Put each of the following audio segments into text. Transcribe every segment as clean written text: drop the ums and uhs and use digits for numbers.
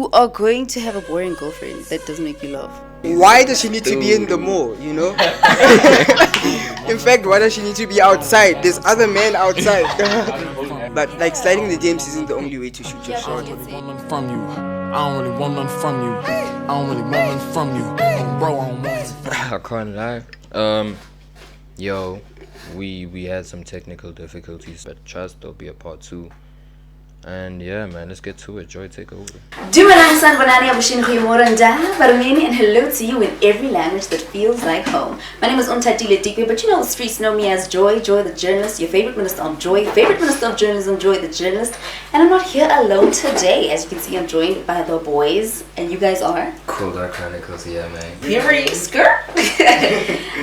you are going to have a boring girlfriend that doesn't make you laugh? Why does she need to be in the mall, you know? In fact, why does she need to be outside? There's other men outside. But like sliding in the DMs isn't the only way to shoot your shot. I don't really want nothing from you. I don't really want nothing from you. Bro, I don't want I can't lie. We had some technical difficulties, but trust there'll be a part 2. And yeah, man, let's get to it. Joy, take over. Dumelang sanibonani abushini goeiemôre and barumeni, and hello to you in every language that feels like home. My name is Untatile Dikwe, but you know the streets know me as Joy the journalist, your favorite minister of joy, favorite minister of journalism, Joy the journalist. And I'm not here alone today. As you can see, I'm joined by the boys, and you guys are? Cool Dark Chronicles, yeah, man. Here are you, skirt.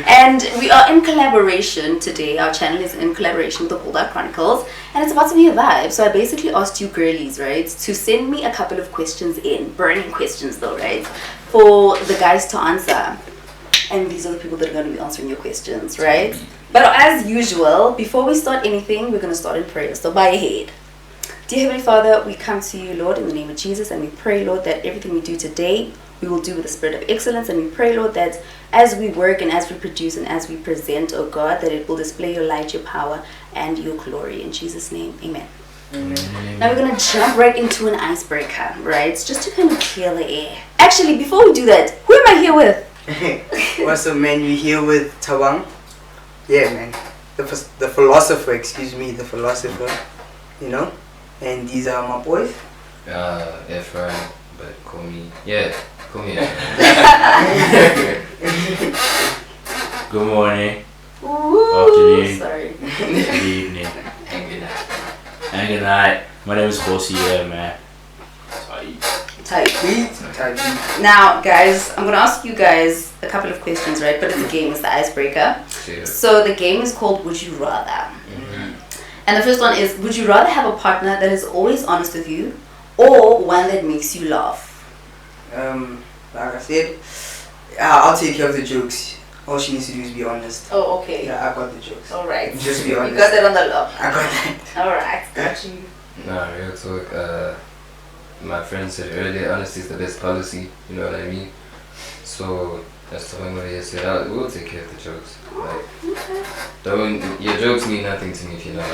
And we are in collaboration today. Our channel is in collaboration with the Cool Dark Chronicles, and it's about to be a vibe. So I basically asked you girlies, right, to send me a couple of questions in, burning questions though, right, for the guys to answer. And these are the people that are going to be answering your questions, right? But as usual, before we start anything, we're going to start in prayer. So bow your head. Dear Heavenly Father, we come to you, Lord, in the name of Jesus, and we pray, Lord, that everything we do today, we will do with a spirit of excellence. And we pray, Lord, that as we work and as we produce and as we present, oh God, that it will display your light, your power, and your glory. In Jesus' name, amen. Amen. Now we're going to jump right into an icebreaker, right? Just to kind of clear the air. Actually, before we do that, who am I here with? What's up, man? You here with Tawang? Yeah, man. The philosopher, the philosopher, you know? And these are my boys. Efra, but call me. Call me. Good morning. Ooh, afternoon. sorry. Good evening. And good night. My name is Bossy, yeah, man. Tight. Tight. Now, guys, I'm going to ask you guys a couple of questions, right? But it's a game, it's the icebreaker. Yeah. So the game is called Would You Rather? And the first one is, would you rather have a partner that is always honest with you, or one that makes you laugh? Like I said, I'll take care of the jokes. All she needs to do is be honest. Oh, okay. Yeah, I got the jokes. Alright. Just be honest. You got that on the low. I got that. Alright, got you. Nah, real talk. My friend said earlier, honesty is the best policy. You know what I mean? So that's the one way I said, we'll take care of the jokes. Like, your jokes mean nothing to me if you're not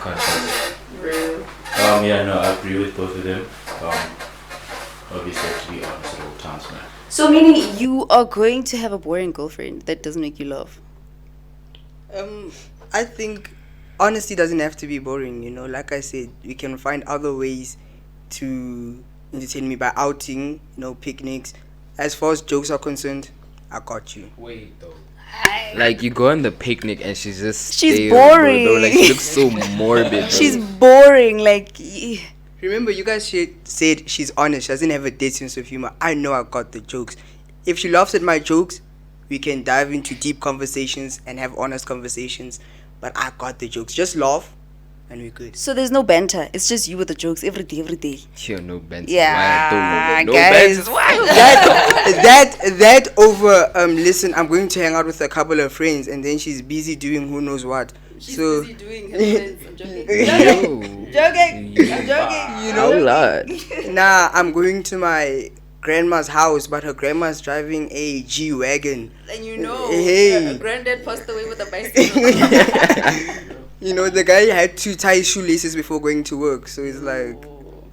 honest. Rude. Yeah, no, I agree with both of them. Obviously, have to be honest at all times, man. So meaning you are going to have a boring girlfriend that doesn't make you laugh? I think honesty doesn't have to be boring, you know. Like I said, we can find other ways to entertain me by outing, you know, picnics. As far as jokes are concerned, I got you. Wait, though. Like, you go on the picnic and she's just She's stale, boring. bro. Like, she looks so morbid, bro. She's boring, like... Remember, you guys said she's honest. She doesn't have a dead sense of humor. I know I got the jokes. If she laughs at my jokes, we can dive into deep conversations and have honest conversations. But I got the jokes. Just laugh and we're good. So there's no banter. It's just you with the jokes every day. Yo, no banter. Yeah, no guys. banter. That over, listen, I'm going to hang out with a couple of friends and then she's busy doing who knows what. She's so, busy doing her friends. I'm joking. I'm joking. You know? Oh, Lord. Nah, I'm going to my grandma's house, but her grandma's driving a G-Wagon. And you know, Hey. granddad passed away with a bicycle. You know, the guy had to tie his shoelaces before going to work. So it's like,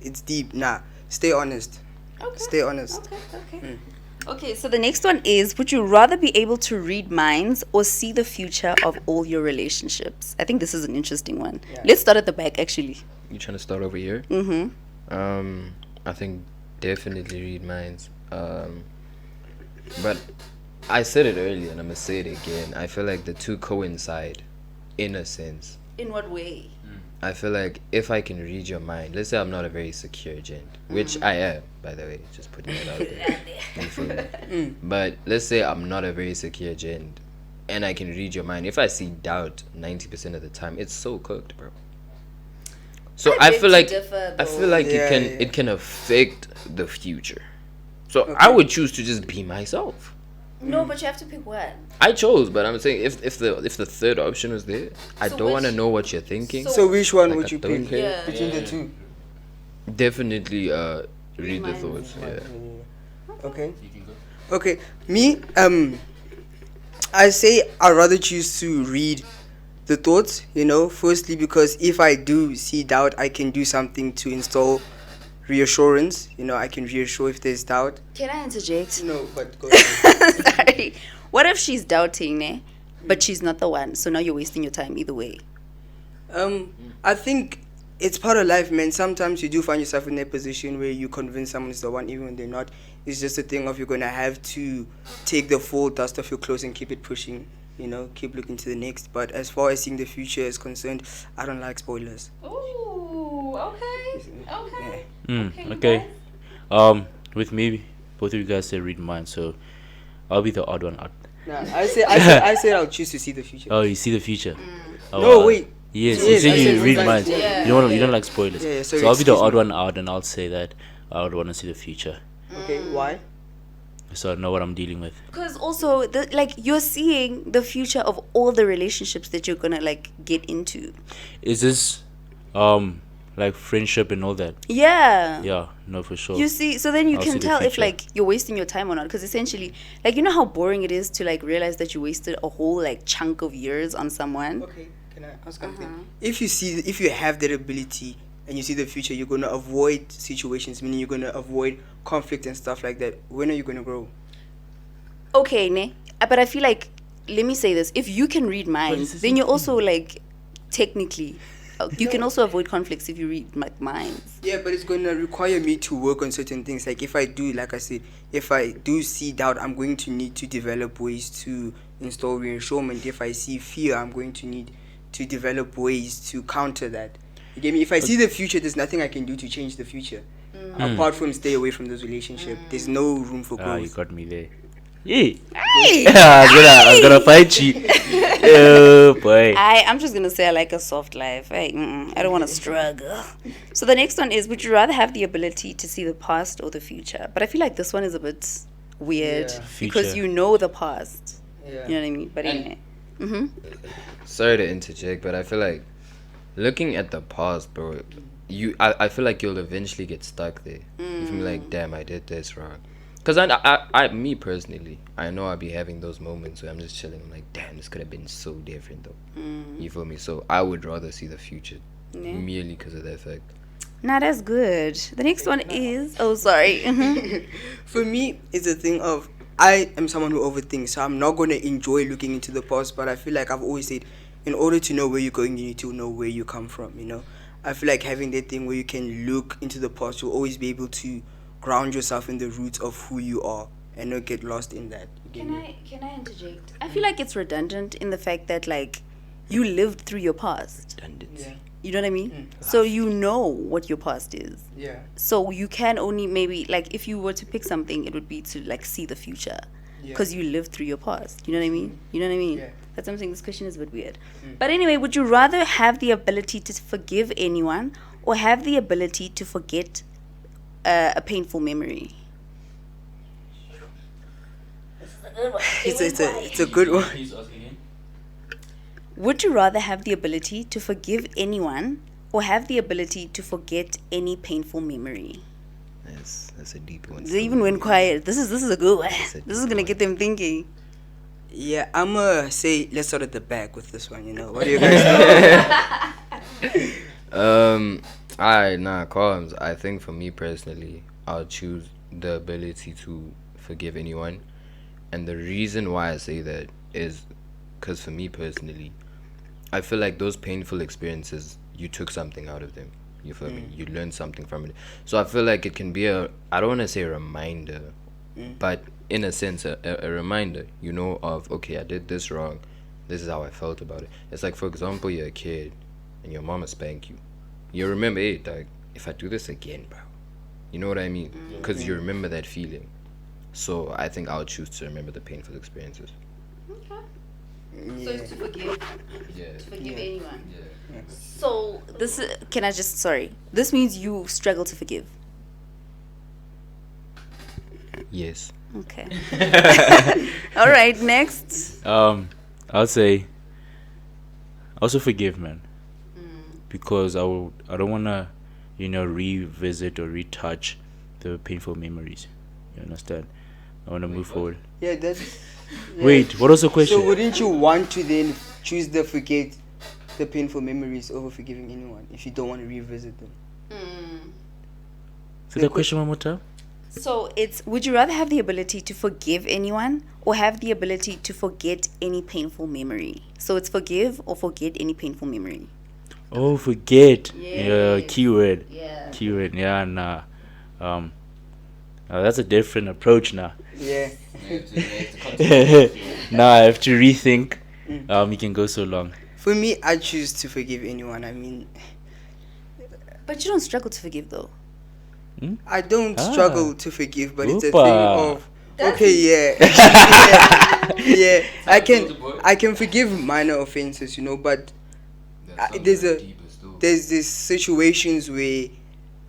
it's deep. Nah, stay honest. Okay. Stay honest. Okay. Okay, so the next one is, would you rather be able to read minds or see the future of all your relationships? I think this is an interesting one. Yeah. Let's start at the back, actually. You trying to start over here? Mm-hmm. I think definitely read minds. But I said it earlier and I'm gonna say it again. I feel like the two coincide in a sense. In what way? I feel like if I can read your mind, let's say I'm not a very secure gent, which I am, by the way, just putting it out there. You feel me? But let's say I'm not a very secure gent and I can read your mind. If I see doubt 90% of the time, it's so cooked, bro. So I feel like it can affect the future. So I would choose to just be myself. No, but you have to pick one. I chose, but I'm saying if the third option was there, I don't want to know what you're thinking. So which one Like, would I you don't pick care. between the two? Definitely Read the minds. thoughts. Yeah. Okay. You can go. Okay. Me, I say I'd rather choose to read the thoughts, firstly because if I do see doubt, I can do something to install reassurance. I can reassure if there's doubt. Can I interject? No, but go ahead. Sorry. What if she's doubting, ne? But she's not the one, so now you're wasting your time either way. I think it's part of life, man. Sometimes you do find yourself in that position where you convince someone is the one even when they're not. It's just a thing of you're gonna have to take the full dust off your clothes and keep it pushing. Keep looking to the next. But as far as seeing the future is concerned, I don't like spoilers. Ooh, okay. Okay. Okay. With me, both of you guys said read mine, so I'll be the odd one out. Nah, I said I'll choose to see the future. Oh, you see the future? Oh, No, wait. Yes, Yes, you I said said you read read mine. mine. Yeah. You don't like spoilers. Yeah, sorry, so I'll be the excuse odd me. one out, and I'll say that I would want to see the future, Okay, why? so I know what I'm dealing with. Because also, you're seeing the future of all the relationships that you're gonna get into. Is this like friendship and all that? Yeah. Yeah, no, for sure. You see, so then you I'll can see the tell if future. you're wasting your time or not. Because essentially, you know how boring it is to realize that you wasted a whole chunk of years on someone. Okay, can I ask something? If you have that ability and you see the future, you're gonna avoid situations, meaning you're gonna avoid conflict and stuff like that. When are you gonna grow? Okay, ne? But I feel like, let me say this: if you can read minds, then you're also technically, you can also avoid conflicts if you read minds. Yeah, but it's gonna require me to work on certain things. Like if I do, like I said, if I do see doubt, I'm going to need to develop ways to install reassurance. If I see fear, I'm going to need to develop ways to counter that. You get me? If I see the future, there's nothing I can do to change the future. Apart from stay away from those relationships. There's no room for Ah, you growth. got me there. Yeah. I'm gonna fight you. Oh boy. I'm just gonna say I like a soft life. I don't want to struggle. So the next one is: would you rather have the ability to see the past or the future? But I feel like this one is a bit weird Yeah. because Future. you know the past. Yeah. You know what I mean? But anyway. Sorry to interject, but I feel like looking at the past, bro, I feel like you'll eventually get stuck there. You feel me? Like, damn, I did this wrong. Cause me personally, I know I'll be having those moments where I'm just chilling. I'm like, damn, this could have been so different though. You feel me? So I would rather see the future, merely because of that fact. Nah, that's good. The next one is... Oh, sorry. For me, it's a thing of I am someone who overthinks, so I'm not going to enjoy looking into the past. But I feel like I've always said, in order to know where you're going, you need to know where you come from. I feel like having that thing where you can look into the past, you'll always be able to ground yourself in the roots of who you are and not get lost in that. You get me? Can I interject? I feel like it's redundant in the fact that you lived through your past. Yeah. You know what I mean? So you know what your past is. Yeah. So you can only maybe if you were to pick something, it would be to see the future, because you lived through your past. You know what I mean? You know what I mean? Yeah. That's something. This question is a bit weird. But anyway, would you rather have the ability to forgive anyone or have the ability to forget a painful memory? It's a good one. Please ask again. Would you rather have the ability to forgive anyone or have the ability to forget any painful memory? That's a deep one. They even went quiet. This is a good one. a This is gonna get them thinking. Yeah, I'ma say let's start at the back with this one. What do you guys think? Alright, Colms. I think for me personally, I'll choose the ability to forgive anyone, and the reason why I say that is because for me personally, I feel like those painful experiences, you took something out of them. You feel me? You learned something from it. So I feel like it can be I don't want to say a reminder, but in a sense, a reminder, of, okay, I did this wrong. This is how I felt about it. It's like, for example, you're a kid and your mama spank you. You remember, hey, like, if I do this again, bro. You know what I mean? Because you remember that feeling. So I think I'll choose to remember the painful experiences. Okay. So it's to forgive. Yeah. To forgive anyone. Yeah. So this is, this means you struggle to forgive. Yes. Okay. All right, next. I'll say also forgive, man, because I don't wanna revisit or retouch the painful memories. You understand? I want to move forward. Yeah, that's. Yeah. Wait, what was the question? So wouldn't you want to then choose the forget the painful memories over forgiving anyone if you don't want to revisit them? Say the question one more time. So it's, would you rather have the ability to forgive anyone or have the ability to forget any painful memory? So it's forgive or forget any painful memory. Oh, forget. Yeah. Yeah, keyword. Yeah. Keyword. Yeah, nah. That's a different approach now. Yeah. Now I have to rethink. You can go so long. For me, I choose to forgive anyone. I mean, But you don't struggle to forgive though. I don't struggle to forgive, but it's a Oopa. thing of okay, yeah. I can forgive minor offenses, you know, but there's these situations where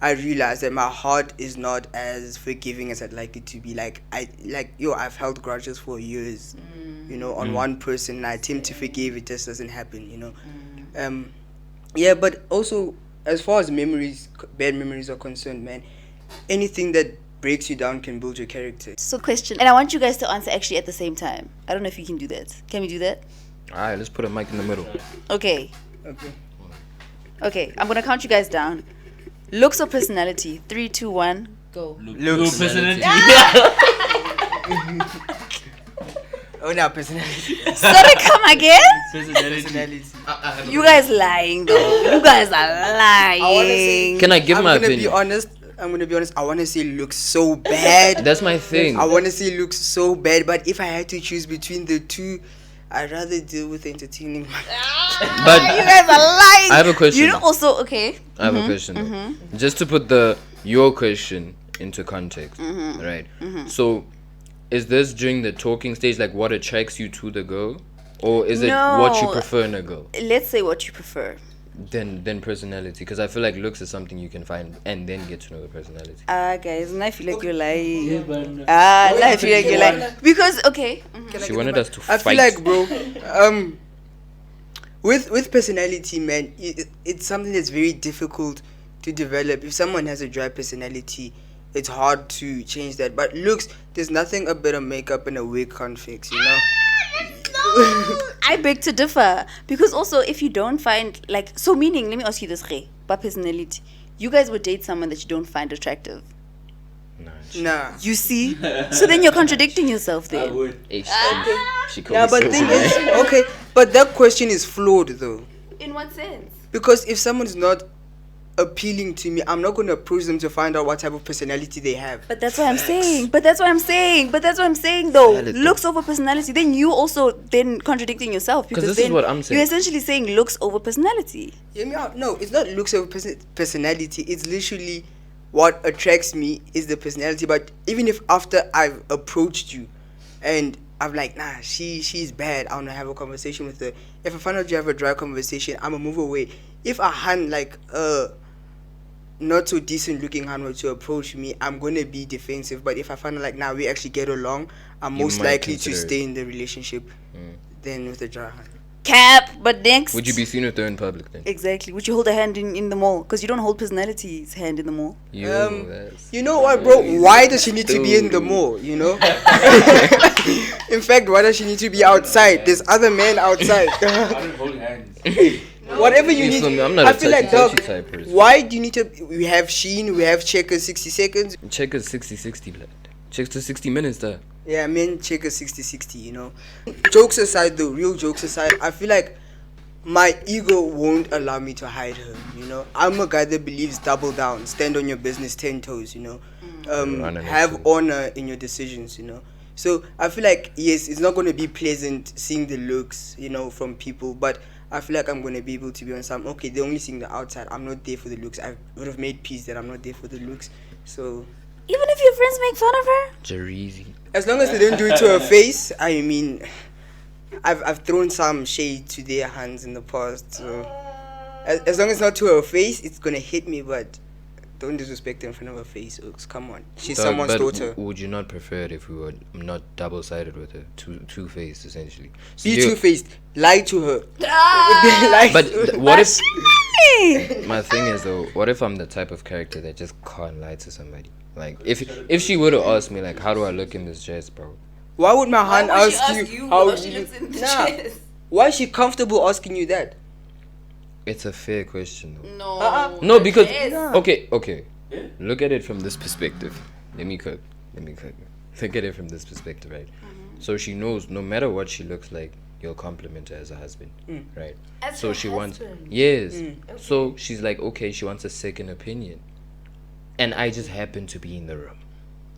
I realize that my heart is not as forgiving as I'd like it to be. I've held grudges for years, you know, on one person, and I attempt to forgive, it just doesn't happen, you know. Yeah, but also as far as bad memories are concerned, man, anything that breaks you down can build your character. So question, and I want you guys to answer actually at the same time. I don't know if you can do that. Can we do that? Alright, let's put a mic in the middle. Okay. Okay, I'm gonna count you guys down. Looks or personality? 3, 2, 1, go. Looks. personality. Oh, no, personality. Sorry, come again? Personality. You guys lying though. You guys are lying. Can I give my I'm gonna opinion? I'm gonna be honest. I want to say looks so bad. That's my thing. I want to say looks so bad, but if I had to choose between the two, I'd rather deal with entertaining. But You guys are lying. I have a question. You know also, okay. I have a question. Just to put your question into context, right? So, is this during the talking stage, like what attracts you to the girl, or is it what you No. prefer in a girl? Let's say what you prefer. Then personality, because I feel like looks is something you can find and then get to know the personality. Guys, now I feel like you're lying. Now I feel like you're lying. Because, okay. She wanted us to I fight. feel like, bro, with personality, man, it's something that's very difficult to develop. If someone has a dry personality, it's hard to change that. But looks, there's nothing a bit of makeup and a wig can't fix, you know. I beg to differ. Because also, if you don't find, like, so meaning, let me ask you this, Rey, by personality, you guys would date someone that you don't find attractive. Nah. You see? So then you're contradicting yourself there. Hey, she Yeah, but thing is, okay, but that question is flawed though. In what sense? Because if someone's not appealing to me, I'm not going to approach them to find out what type of personality they have. But that's what I'm saying. But that's what I'm saying though. Valid though. Looks over personality. Then you also then contradicting yourself. Because this is then what I'm saying. You're essentially saying looks over personality. Hear me out. No, it's not looks over personality. It's literally what attracts me is the personality. But even if after I've approached you and I'm like, nah, she's bad, I want to have a conversation with her. If I find out you have a dry conversation, I'm going to move away. If a hand like not so decent looking hand were to approach me, I'm going to be defensive. But if I find out like, nah, we actually get along, I'm You most might likely to consider stay in the relationship than with a dry hand. Cap, but next. Would you be seen with her in public then? Exactly. Would you hold a hand in the mall? Because you don't hold personality's hand in the mall. You know what, bro? Why does she need to be in the mall, you know? In fact, why does she need to be outside? There's other men outside. Whatever you need. I'm not I a feel like, touchy dog, type person. why do you need to... We have Sheen, we have Checkers 60 seconds. Checkers 60-60, blood. Checks to 60 minutes, there. Yeah, men Checkers 60-60, you know? Jokes aside, though, real jokes aside, I feel like my ego won't allow me to hide her, you know? I'm a guy that believes double down, stand on your business 10 toes, you know? Have honor in your decisions, you know? So I feel like, yes, it's not going to be pleasant seeing the looks, you know, from people, but I feel like I'm going to be able to be on some, okay, they're only seeing the outside, I'm not there for the looks. I would have made peace that I'm not there for the looks. So Even if your friends make fun of her? Jerezy. as long as they don't do it to her face, I mean, I've thrown some shade to their hands in the past. So as long as it's not to her face, it's going to hit me, but don't disrespect her in front of her face. Ooks, come on. She's Dog, someone's but daughter. Would you not prefer it if we were not double-sided with her? Two-faced, essentially. So Be you- two-faced. Lie to her. Ah! Lie But to her. what if... My thing is though, what if I'm the type of character that just can't lie to somebody? Like if she would have asked me like, how do I look in this dress, bro? Why would my hand Why would she ask ask you you how how she you looks in the Nah. dress? Why is she comfortable asking you that? It's a fair question though. No. No, because Yes. okay. Look at it from this perspective. Let me cook. Look at it from this perspective, right? So she knows no matter what she looks like, you'll compliment her as a husband, right? As So her she wants, husband? yes. So she's like, okay, she wants a second opinion, and I just happen to be in the room.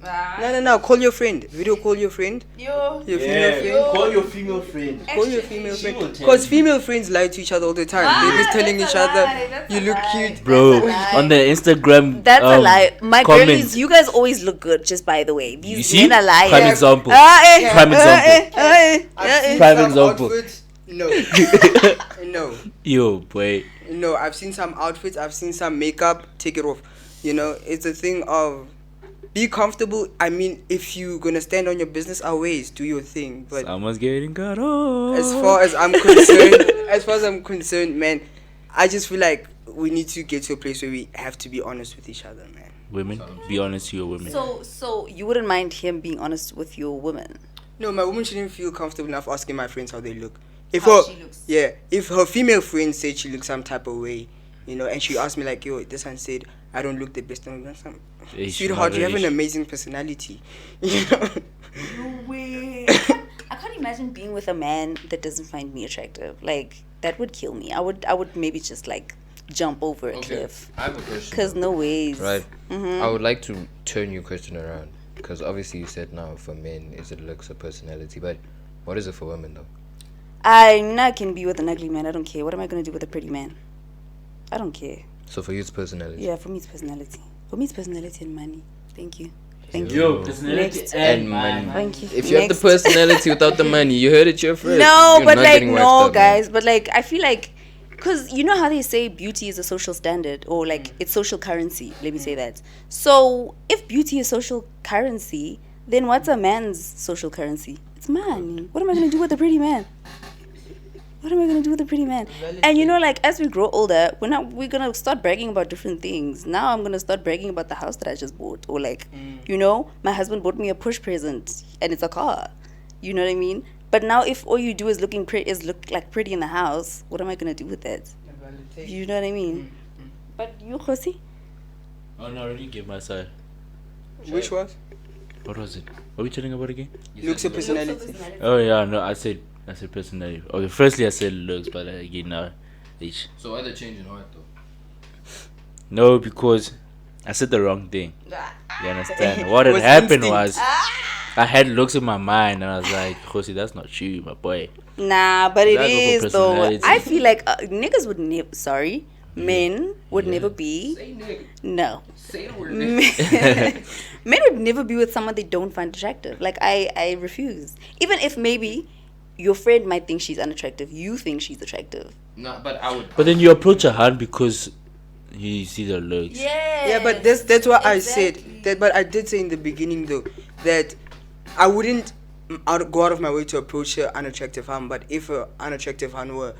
No. Call your friend. Video call your friend. Yo. Your female friend. Call your female friend. Call your female She friend. will tell Because you. female friends lie to each other all the time. They just telling that's each a other, lie, that's you a look lie. cute. Bro, That's a lie. on the Instagram. That's a lie. My comment. girlies, you guys always look good, just by the way. These You see? men are lying. Prime example. Yeah. Prime example. I've seen Prime some example. outfits. No. No. Yo, boy. No, I've seen some outfits, I've seen some makeup, take it off. You know, it's a thing of be comfortable. I mean, if you're gonna stand on your business always, do your thing. But Someone's getting cut off. as far as I'm concerned, man, I just feel like we need to get to a place where we have to be honest with each other, man. Women, be honest to your women. So you wouldn't mind him being honest with your woman? No, my woman shouldn't feel comfortable enough asking my friends how they look. If How her, she looks. yeah, if her female friend said she looks some type of way, you know, and she asked me like, yo, this one said I don't look the best. I'm like, Ish, sweetheart, you have an ish. amazing personality. You know? No way. I can't imagine being with a man that doesn't find me attractive. Like, that would kill me. I would maybe just like jump over a cliff. I have a question. Cause no ways. Right. I would like to turn your question around because obviously you said now for men is it looks or personality, but what is it for women though? I can be with an ugly man. I don't care. What am I gonna do with a pretty man? I don't care. So for you it's personality. Yeah, for me it's personality. For me it's personality and money. Thank you. Thank Yo, you. personality Next. and money. Thank you. If you have Next. the personality without the money, you heard it here first. No, You're but not like getting wifed no, up, man. guys. But like I feel like, cause you know how they say beauty is a social standard or like it's social currency. Let me say that. So if beauty is social currency, then what's a man's social currency? It's money. What am I gonna do with a pretty man? What am I gonna do with a pretty man? And you know, like as we grow older, we're gonna start bragging about different things. Now I'm gonna start bragging about the house that I just bought, or like, you know, my husband bought me a push present, and it's a car. You know what I mean? But now, if all you do is look like pretty in the house, what am I gonna do with that? You know what I mean? But you, Khosi? Oh no, I already gave my side. Which was? What was it? What are we chatting about again? Looks or personality. Oh yeah, no, I said personality. Okay, firstly I said looks, but again now, each. So why the change in heart though? No, because I said the wrong thing. You understand? What had Was happened instinct. was I had looks in my mind, and I was like, "Josie, that's not you, my boy." Nah, but it That go for is though. personality. I feel like niggas would never. Sorry, men would never be. Say nigga. No. Say the word Men would never be with someone they don't find attractive. Like I refuse. Even if maybe your friend might think she's unattractive, you think she's attractive. No, but I would. But then you approach a hand because you see the looks. Yeah, but that's what I said. But I did say in the beginning though that I wouldn't go out of my way to approach an unattractive han. But if an unattractive han were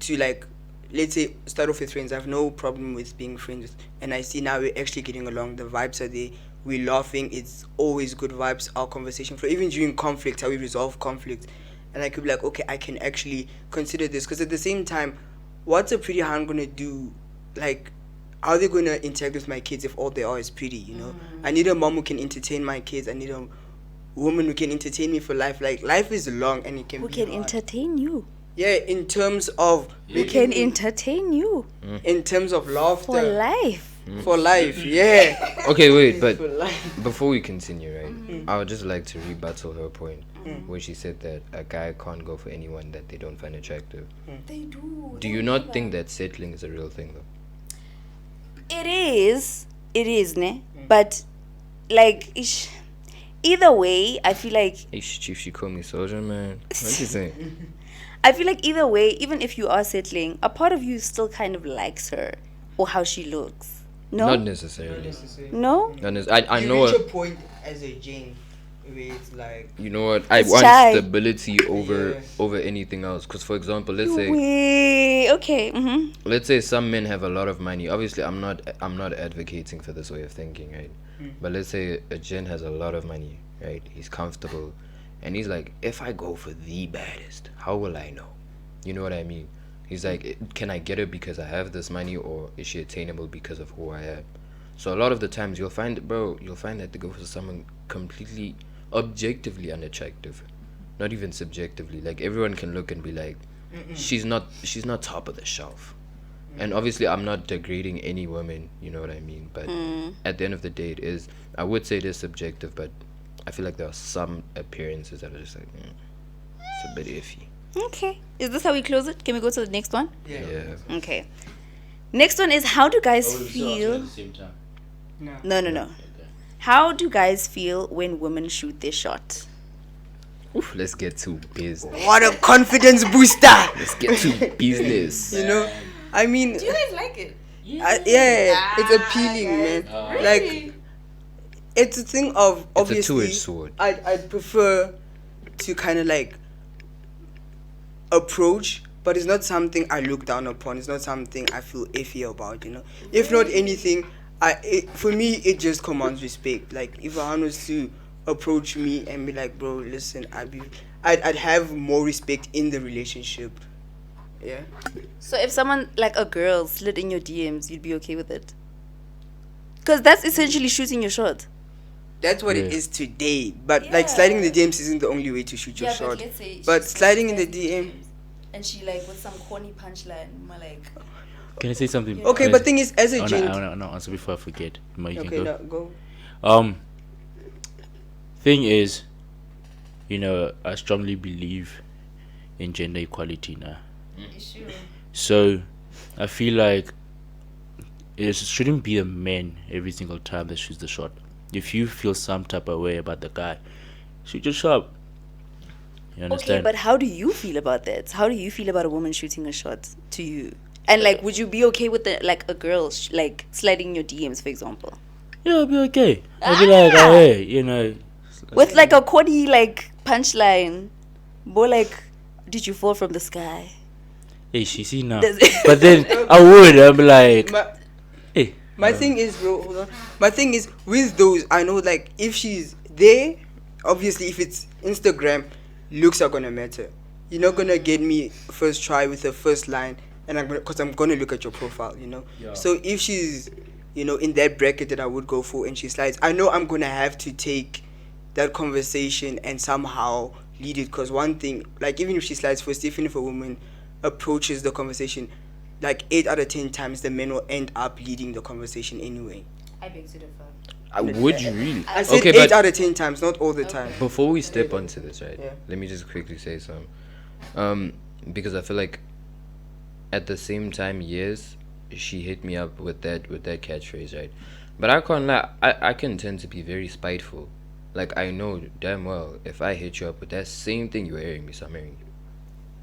to like, let's say, start off with friends, I have no problem with being friends. And I see now we're actually getting along. The vibes are there. We're laughing. It's always good vibes. Our conversation flow. Even during conflict, how we resolve conflict. And I could be like, okay, I can actually consider this. Because at the same time, what's a pretty han gonna do? Like, how are they gonna interact with my kids if all they are is pretty? You know, I need a mom who can entertain my kids. I need a woman who can entertain me for life. Like, life is long and it can Who be can hard. entertain you? Yeah, in terms of Who can entertain you in terms of laughter for life? for life. Yeah. Okay, wait, but For life. before we continue, right? I would just like to rebuttal her point where she said that a guy can't go for anyone that they don't find attractive. They do. Do you not think that settling is a real thing though? It is, ne? But like, either way, I feel like Hey, Chief, she called me soldier, man. What you saying? I feel like either way, even if you are settling, a part of you still kind of likes her or how she looks. No, Not necessarily. no. Not I You know reach a her. point as a Jane where it's like You know what? I It's want shy. stability over Yeah. over anything else. Cause for example, let's say Okay. let's say some men have a lot of money. Obviously, I'm not advocating for this way of thinking, right? But let's say a gen has a lot of money, right? He's comfortable, and he's like, if I go for the baddest, how will I know? You know what I mean? He's like, can I get her because I have this money, or is she attainable because of who I am? So a lot of the times you'll find that they go for someone completely objectively unattractive, not even subjectively. Like everyone can look and be like, she's not top of the shelf. And obviously I'm not degrading any woman, you know what I mean? But at the end of the day, I would say it is subjective, but I feel like there are some appearances that are just like, it's a bit iffy. Okay. Is this how we close it? Can we go to the next one? Yeah. Okay. Next one is, how do guys At feel? the same time. No. How do guys feel when women shoot their shot? Oof, let's get to business. what a confidence booster. Let's get to business. You know, I mean, Do you guys like it? yeah, it's appealing, man. Like, it's a thing of obviously. It's a two-edged sword. I'd prefer to kind of like approach, but it's not something I look down upon. It's not something I feel iffy about. You know, if not anything, for me it just commands respect. Like if a man was to approach me and be like, bro, listen, I'd have more respect in the relationship. Yeah. So if someone, like a girl, slid in your DMs, you'd be okay with it? Because that's essentially shooting your shot. That's what it Yeah. is today. But like sliding in the DMs isn't the only way to shoot your shot. But sliding in the DM. and she like with some corny punchline, like, Can I say something? Okay, Can I but say- thing is, as a I gent. wanna answer before I forget. Ma, you Okay, can now go. go. Thing is, I strongly believe in gender equality now. So, I feel like it shouldn't be the man every single time that shoots the shot. If you feel some type of way about the guy, shoot your shot. You okay, understand? but how do you feel about that? How do you feel about a woman shooting a shot to you? And like, would you be okay with like a girl like sliding in your DMs, for example, Yeah, I'll be okay. I'll be like, oh, hey, with like a corny like punchline, more like, did you fall from the sky? hey, she see now. Does- But then I would. I'll be like, My, hey. my thing is, bro, hold on. My thing is, with those, I know, like, if she's there, obviously, if it's Instagram, looks are gonna matter. You're not gonna get me first try with the first line, and because I'm gonna look at your profile, you know. Yeah. So if she's, in that bracket that I would go for, and she slides, I know I'm gonna have to take that conversation and somehow lead it. Because one thing, like, even if she slides first, even if a woman approaches the conversation, like 8 out of 10 times the men will end up leading the conversation anyway. I beg to differ. Would you really? I said Okay, 8 but out of 10 times, not all the time. before we step onto this, right? Yeah. Let me just quickly say some. Because I feel like at the same time, yes, she hit me up with that catchphrase, right? But I can't lie, I can tend to be very spiteful. Like, I know damn well if I hit you up with that same thing you're hearing me, so I'm hearing you.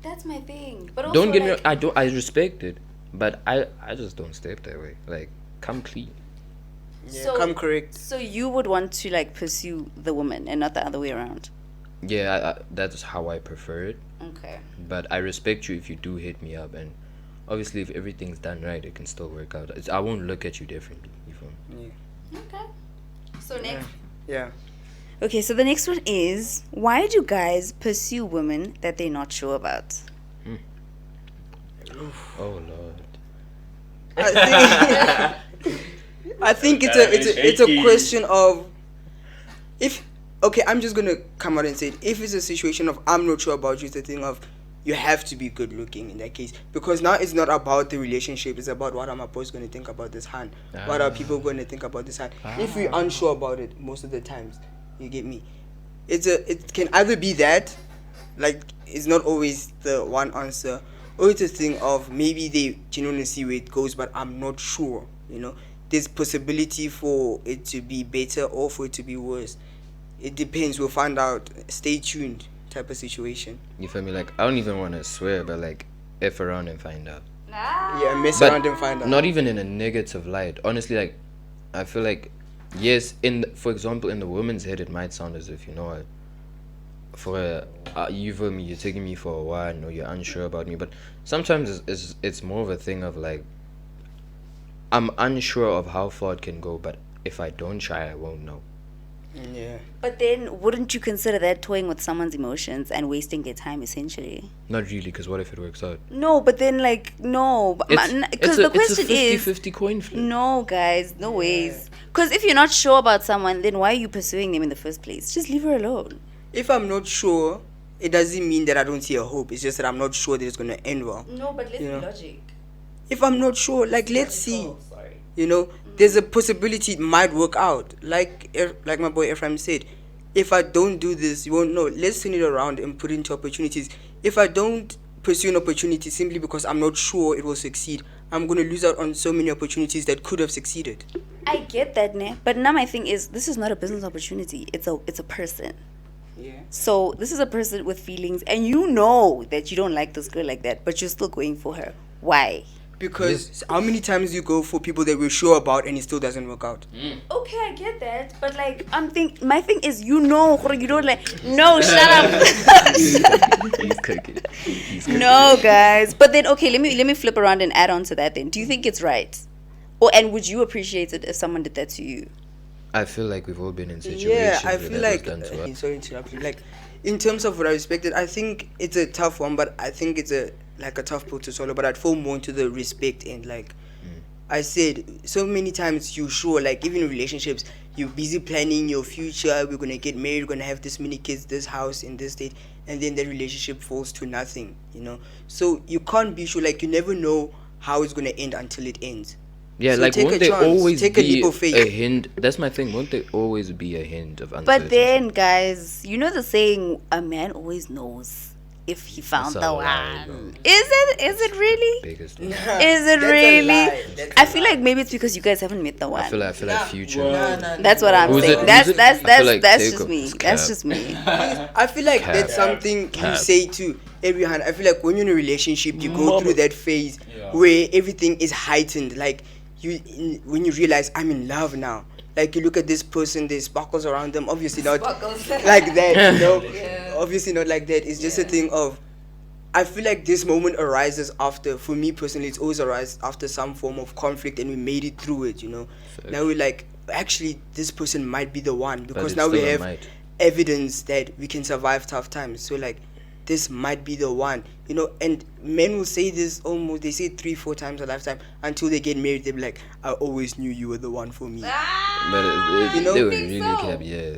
That's my thing. But also, Don't get me like, wrong, I respect it, but I just don't step that way. Like, come clean. Yeah, So- come correct. So you would want to like pursue the woman and not the other way around. Yeah, that's how I prefer it. Okay. But I respect you if you do hit me up, and obviously if everything's done right, it can still work out. I won't look at you differently. You feel me? Okay. So next. Yeah. Okay, so the next one is, why do guys pursue women that they're not sure about? Oh lord. I think it's a question of if I'm just gonna come out and say it. If it's a situation of I'm not sure about you, it's a thing of you have to be good looking in that case, because now it's not about the relationship, it's about what am I boss gonna think about this hand, what are people gonna think about this hand. If we're unsure about it most of the times, you get me, it can either be that, like, it's not always the one answer, or it's a thing of maybe they genuinely see where it goes, but I'm not sure. There's possibility for it to be better or for it to be worse. It depends. We'll find out. Stay tuned type of situation. You feel me? Like, I don't even want to swear, but like, F around and find out. Yeah, mess But around and find out. not even in a negative light. Honestly, like, I feel like yes, for example, in the woman's head, it might sound as if, you know what, you're taking me for a while, or you're unsure about me. But sometimes it's more of a thing of like, I'm unsure of how far it can go, but if I don't try, I won't know. Yeah. But then, wouldn't you consider that toying with someone's emotions and wasting their time, essentially? Not really, because what if it works out? No, but then, like, no. Because the question it's a is... 50-50 coin flip. No, guys, no ways. Because if you're not sure about someone, then why are you pursuing them in the first place? Just leave her alone. If I'm not sure, it doesn't mean that I don't see a hope. It's just that I'm not sure that it's going to end well. No, but let's You know? be logic. If I'm not sure, like, let's see. You know, there's a possibility it might work out. Like my boy Ephraim said, if I don't do this, you won't know. Let's turn it around and put it into opportunities. If I don't pursue an opportunity simply because I'm not sure it will succeed, I'm going to lose out on so many opportunities that could have succeeded. I get that, ne? But now my thing is, this is not a business opportunity. It's a person. Yeah. So this is a person with feelings, and you know that you don't like this girl like that, but you're still going for her. Why? Because how many times you go for people that we're sure about and it still doesn't work out? Okay, I get that, but like my thing is, you know, you don't like. No, shut up. He's cooking. No, guys. But then, okay, let me flip around and add on to that. Then, do you think it's right, and would you appreciate it if someone did that to you? I feel like we've all been in situations Yeah, I where feel that like was done to us. sorry to interrupt you. Like, in terms of what I respected, I think it's a tough one, but I think it's a tough pill to swallow. But I'd fall more into the respect end. Like I said, so many times you sure, like even in relationships, you're busy planning your future. We're gonna get married. We're gonna have this many kids, this house, in this state, and then the relationship falls to nothing. You know, so you can't be sure. Like you never know how it's gonna end until it ends. Yeah, So like take won't a there chance, always take a be leap of faith. a hint? That's my thing. Won't there always be a hint of uncertainty? But then, guys, you know the saying, a man always knows if he found That's a the lie, bro. one. Is it really? biggest. Is it That's a really? lie. That's a I feel lie. like maybe it's because you guys haven't met the one. I feel like future. That's what I'm Who's saying. it- That's who's it? that's I feel that's like that's Jacob just me. is That's cap. just me. I feel like that's Cap. something you Cap. say to everyone. I feel like when you're in a relationship, you go through that phase where everything is heightened. Like when you realize I'm in love now. Like you look at this person, there's sparkles around them. Obviously not like that, you know. Obviously not like that. It's just a thing of. I feel like this moment arises after. For me personally, it's always arises after some form of conflict, and we made it through it. You know. Now we're like, actually, this person might be the one because it's now we still a have might. evidence that we can survive tough times. So like this might be the one, you know. And men will say this almost, they say it 3-4 times a lifetime until they get married. They'll be like, I always knew you were the one for me. But You know? they were really cap, yeah.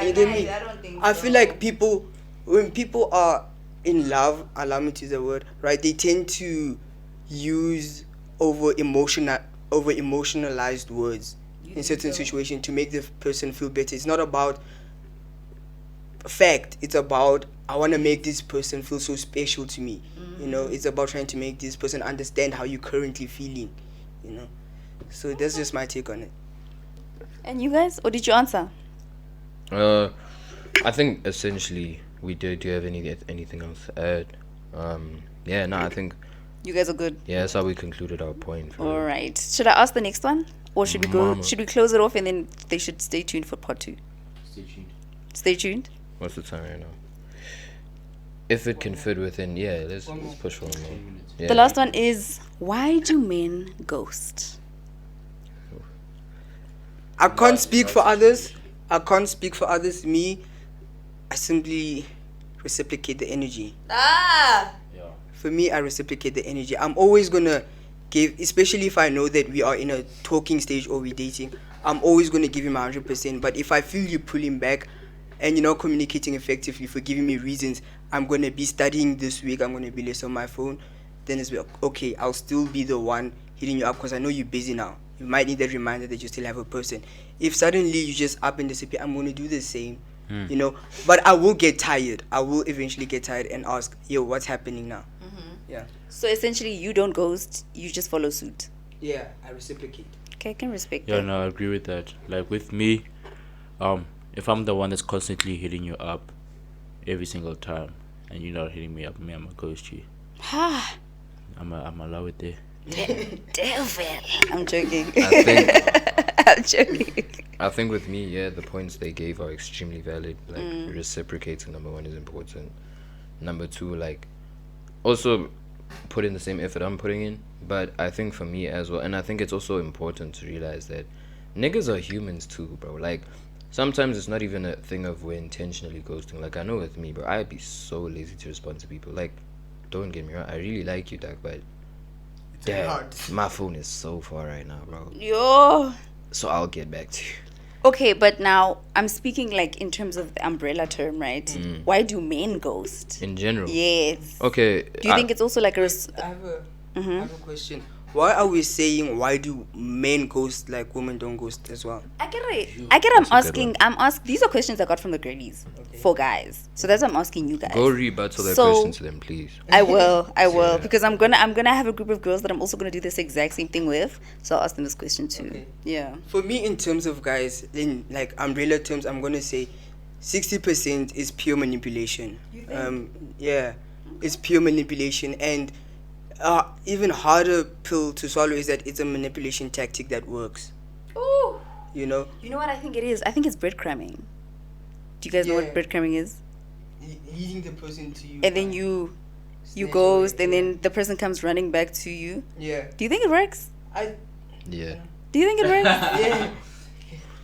You get me? I feel like people, when people are in love, allow me to use the word, right, they tend to use over emotionalized words in certain situations to make the person feel better. It's not about fact, it's about I want to make this person feel so special to me. You know, it's about trying to make this person understand how you're currently feeling, you know. So that's just my take on it. And you guys, or did you answer? I think essentially we did. Do you have anything else to add? Yeah, no, I think You guys are good. that's how we concluded our point. for All real. right. Should I ask the next one, or should we go? Mama. Should we close it off and then they should stay tuned for part 2? Stay tuned. What's the time right now? If it can fit within, let's push for more. Yeah. The last one is, why do men ghost? I can't speak for others. Me, I simply reciprocate the energy. For me, I reciprocate the energy. I'm always gonna give, especially if I know that we are in a talking stage or we're dating, I'm always gonna give him 100%. But if I feel you pulling back and you're not communicating effectively for giving me reasons, I'm gonna be studying this week, I'm gonna be less on my phone, then it's like, okay, I'll still be the one hitting you up because I know you're busy now. You might need that reminder that you still have a person. If suddenly you just up and disappear, I'm gonna do the same. You know, but I will get tired. I will eventually get tired and ask, yo, what's happening now? Yeah. So essentially, you don't ghost, you just follow suit. Yeah, I reciprocate. Okay, I can respect Yeah, that. no, I agree with that. Like with me, if I'm the one that's constantly hitting you up every single time, and you're not hitting me up, I'm gonna ghost you. Ah, I'm allow it there. devil. I'm joking. I think I'm joking. I think with me, yeah, the points they gave are extremely valid. Like reciprocating, number one, is important. Number two, like also put in the same effort I'm putting in. But I think for me as well, and I think it's also important to realize that niggas are humans too, bro. Like sometimes it's not even a thing of we're intentionally ghosting. Like I know with me, bro, I'd be so lazy to respond to people. Like, don't get me wrong, I really like you, dog, but damn, my phone is so far right now, bro. Yo. So I'll get back to you. Okay, but now I'm speaking like in terms of the umbrella term, right? Why do men ghost? In general. Yes. Okay. Do you think it's also like a I have a question. Why are we saying why do men ghost like women don't ghost as well? I get I'm That's a good asking one. I'm asking these are questions I got from the girlies for guys. So that's what I'm asking you guys. Go rebuttal that So- question to them, please. I will because I'm gonna have a group of girls that I'm also gonna do this exact same thing with. So I'll ask them this question too. Okay. Yeah. For me, in terms of guys, in like umbrella terms, I'm gonna say 60% is pure manipulation. Yeah, it's pure manipulation, and even harder pill to swallow is that it's a manipulation tactic that works. Ooh. You know, You know what I think it is? I think it's breadcrumbing. Do you guys know Yeah. what breadcrumbing is? leading the person to you, And then you ghost, and then the person comes running back to you. yeah, Do you think it works? Yeah. Do you think it works?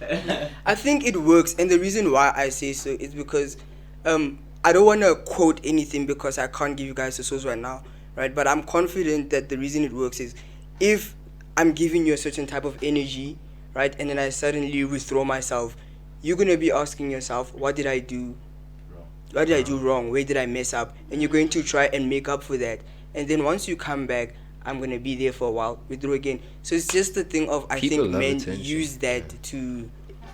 yeah. I think it works, and the reason why I say so is because I don't want to quote anything because I can't give you guys the source right now, right? But I'm confident that the reason it works is if I'm giving you a certain type of energy, right, and then I suddenly withdraw myself, you're gonna be asking yourself, what did I do? What did I do wrong? Where did I mess up? And you're going to try and make up for that. And then once you come back, I'm going to be there for a while, withdraw again. So it's just the thing of, I People think love men attention. use that to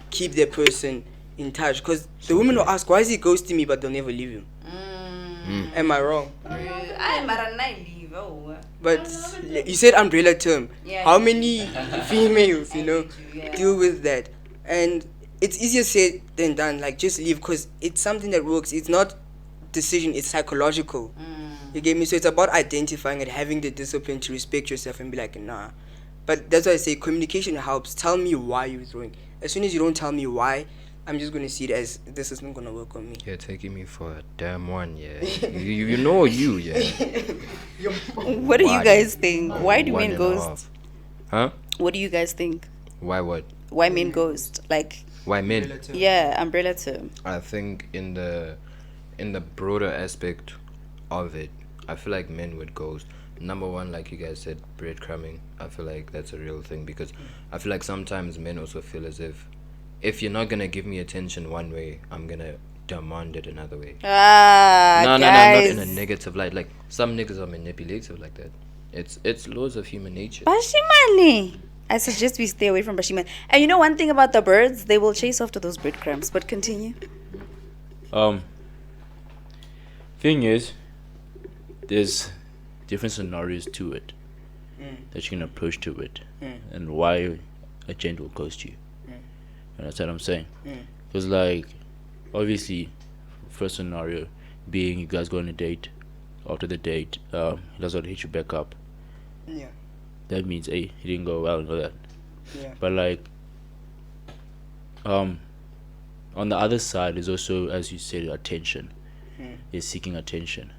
keep their person in touch. Because the women will ask, why is he ghosting me, but they'll never leave him? Am I wrong? But you said umbrella term. Yeah, How I many females, I deal with that? And it's easier said than done. Like, just leave, because it's something that works. It's not decision, it's psychological. You get me? So it's about identifying and having the discipline to respect yourself and be like, nah. But that's why I say communication helps. Tell me why you're throwing. As soon as you don't tell me why, I'm just gonna see it as this is not gonna work on me. You're taking me for a damn one, yeah. you know you, yeah. What do you Why? guys think? Why do One men and a ghost? half. Huh? What do you guys think? Why what? Why men ghost? Like, Why men? yeah, umbrella term. I think in the broader aspect of it, I feel like men would ghost. Number one, like you guys said, breadcrumbing. I feel like that's a real thing because I feel like sometimes men also feel as if you're not gonna give me attention one way, I'm gonna demand it another way. No, not in a negative light. Like some niggas are manipulative like that. It's laws of human nature. Bashimani. I suggest we stay away from Bashimani. And you know one thing about the birds, they will chase after those breadcrumbs. But continue. Thing is, there's different scenarios to it that you can approach to it, and why a gent will ghost you. And that's what I'm saying. Because like, obviously, first scenario being you guys go on a date. After the date, he doesn't hit you back up. Yeah. That means hey, he didn't go well and all that. Yeah. But like, on the other side is also, as you said, attention. Is seeking attention.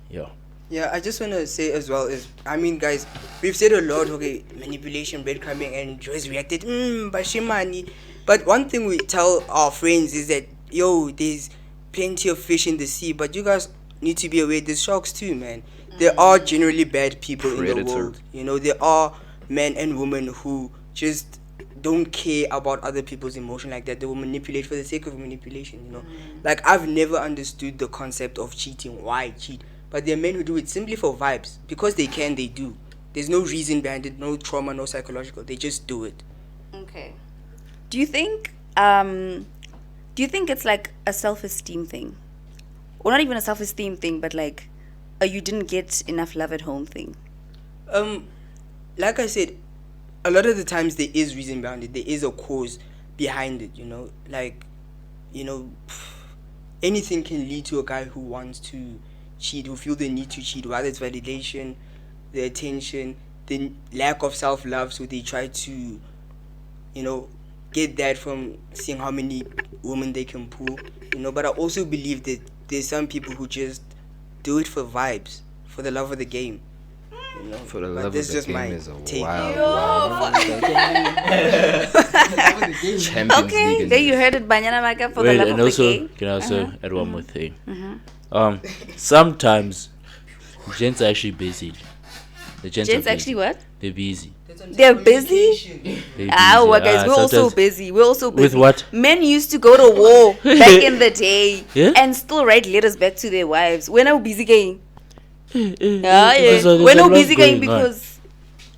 Yeah. Yeah, I just want to say as well is, I mean, guys, we've said a lot, okay, manipulation, breadcrumbing, and Joyce reacted, bashimani. But one thing we tell our friends is that, yo, there's plenty of fish in the sea, but you guys need to be aware there's sharks too, man. There are generally bad people in the Predator. world. You know, there are men and women who just don't care about other people's emotion like that. They will manipulate for the sake of manipulation, you know. Like, I've never understood the concept of cheating. Why cheat? But there are men who do it simply for vibes. Because they can, they do. There's no reason behind it, no trauma, no psychological. They just do it. Okay. Do you think it's like a self-esteem thing? Or not even a self-esteem thing, but like a you didn't get enough love at home thing? Like I said, a lot of the times there is reason behind it. There is a cause behind it, you know. Like, you know, anything can lead to a guy who wants to cheat, who feel the need to cheat, whether it's validation, the attention, the lack of self-love, so they try to, get that from seeing how many women they can pull, but I also believe that there's some people who just do it for vibes, for the love of the game. For the But love this of is the just game my is a take. wild. Champions Okay, League in there you this. heard it, Banyana Maka, for the Wait, love and of also the game. can I also add one more thing? Sometimes gents are actually busy. The gents Gents are busy. actually what? They're busy. They're busy? They're Ah, well, busy. guys, we're also Sometimes- busy. We're also busy. With what? Men used to go to war back in the day Yeah? and still write letters back to their wives. When are we busy going? There's When a are lot we busy going? going on. Because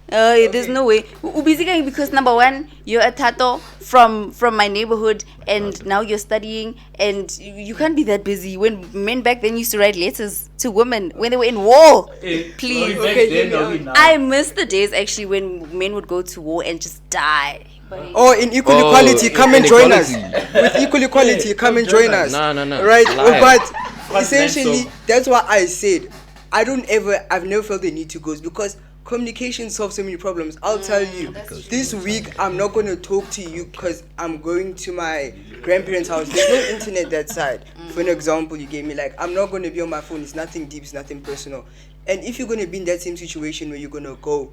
there's no way. We're busy going because number one, you're a tato from my neighborhood, and now you're studying, and you can't be that busy. When men back then used to write letters to women when they were in war. Please. I miss the days actually when men would go to war and just die. Oh, in equal Oh, equality, come and join us. inequality. With equal equality, come and join us. No. Right? Lie. But essentially, that's why I said I've never felt the need to ghost, because communication solves so many problems. I'll tell you, this week I'm not going to talk to you because I'm going to my grandparents' house. There's no internet that side. For an example you gave me, like, I'm not going to be on my phone. It's nothing deep, it's nothing personal. And if you're going to be in that same situation where you're going to go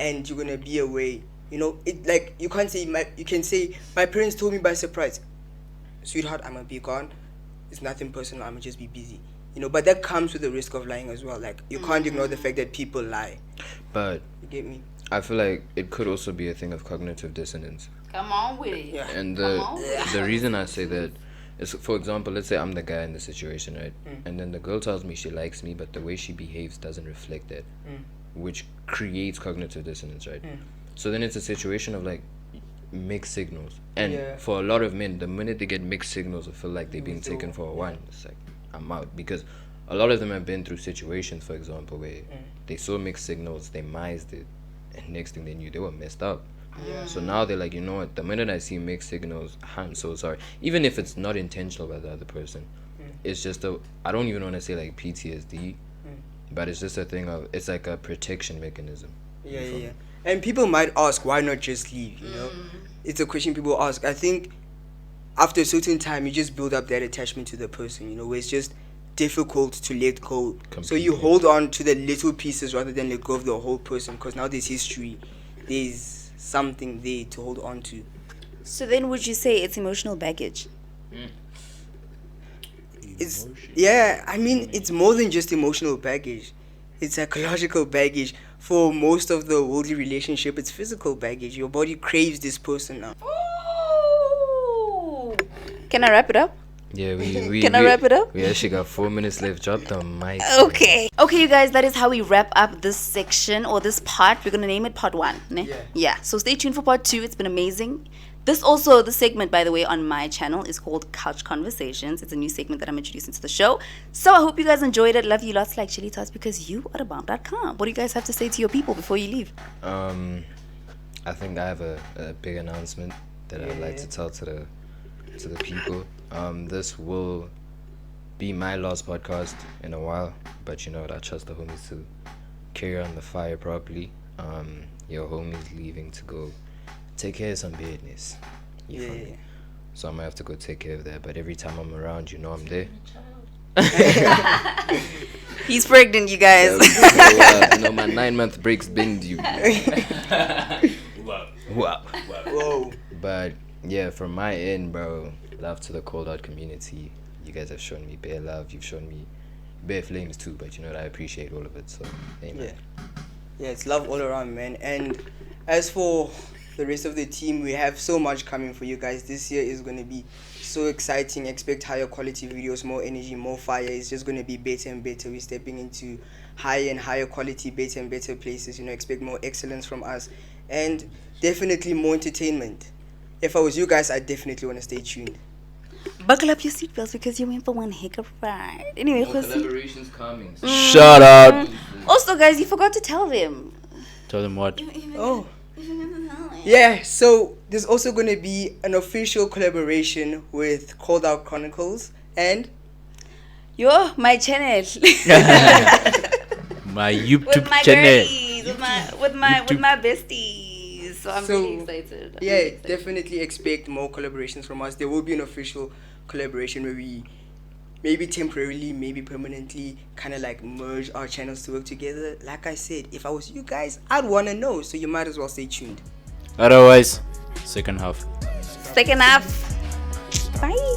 and you're going to be away, it, like, you can't say, you can say, my parents told me by surprise, sweetheart, I'm going to be gone. It's nothing personal, I'm going to just be busy. But that comes with the risk of lying as well. Like, you can't ignore the fact that people lie. But You get me? I feel like it could also be a thing of cognitive dissonance. Come on with it. Yeah. And the reason I say that is, for example, let's say I'm the guy in the situation, right? And then the girl tells me she likes me, but the way she behaves doesn't reflect that, which creates cognitive dissonance, right? So then it's a situation of like mixed signals. And Yeah. for a lot of men, the minute they get mixed signals, I feel like they've been taken for a one. It's like, I'm out. Because a lot of them have been through situations, for example, where they saw mixed signals, they mised it, and next thing they knew, they were messed up. So now they're like, you know what, the minute I see mixed signals, I'm so sorry. Even if it's not intentional by the other person, it's just I don't even want to say like PTSD, but it's just a thing of, it's like a protection mechanism. Yeah. And people might ask, why not just leave, It's a question people ask. I think after a certain time, you just build up that attachment to the person, where it's just difficult to let go. So you Completely. hold on to the little pieces rather than let go of the whole person, because now there's history. There's something there to hold on to. So then would you say it's emotional baggage? It's it's more than just emotional baggage. It's psychological baggage. For most of the worldly relationship, it's physical baggage. Your body craves this person now. Ooh. Can I wrap it up? Yeah, we Can I wrap it up? We actually got 4 minutes left. Drop the mic. Okay, you guys, that is how we wrap up this section or this part. We're gonna name it part 1. Ne? Yeah. So stay tuned for part 2. It's been amazing. This segment, by the way, on my channel is called Couch Conversations. It's a new segment that I'm introducing to the show. So I hope you guys enjoyed it. Love you lots like chili tots, because you are thebomb.com. What do you guys have to say to your people before you leave? I think I have a big announcement that I'd like to tell to the people. This will be my last podcast in a while, but you know what, I trust the homies to carry on the fire properly. Your homie's leaving to go take care of some business. You feel me? So I'm gonna have to go take care of that, but every time I'm around, you know I'm there. He's pregnant, you guys. You know my 9-month breaks been due. Wow. Whoa. But yeah, from my end, bro, love to the cold out community. You guys have shown me bare love. You've shown me bare flames too, but you know what, I appreciate all of it. So amen. Yeah, it's love all around, man. And as for the rest of the team, we have so much coming for you guys. This year is going to be so exciting. Expect higher quality videos, more energy, more fire. It's just going to be better and better. We're stepping into higher and higher quality, better and better places. Expect more excellence from us, and definitely more entertainment. If I was you guys, I definitely want to stay tuned. Buckle up your seatbelts, because you're in for one heck of a ride. Anyway, Collaborations coming. Shut up. also, guys, you forgot to tell them. Tell them what? Oh. Yeah, so there's also going to be an official collaboration with Called Out Chronicles and My channel. My With YouTube my channel. girlies. stories with my besties. So I'm really excited. I'm Yeah, really excited. definitely expect more collaborations from us. There will be an official collaboration where we maybe temporarily, maybe permanently kind of like merge our channels to work together. Like I said, if I was you guys, I'd want to know. So you might as well stay tuned. Otherwise, second half. Second half. Bye.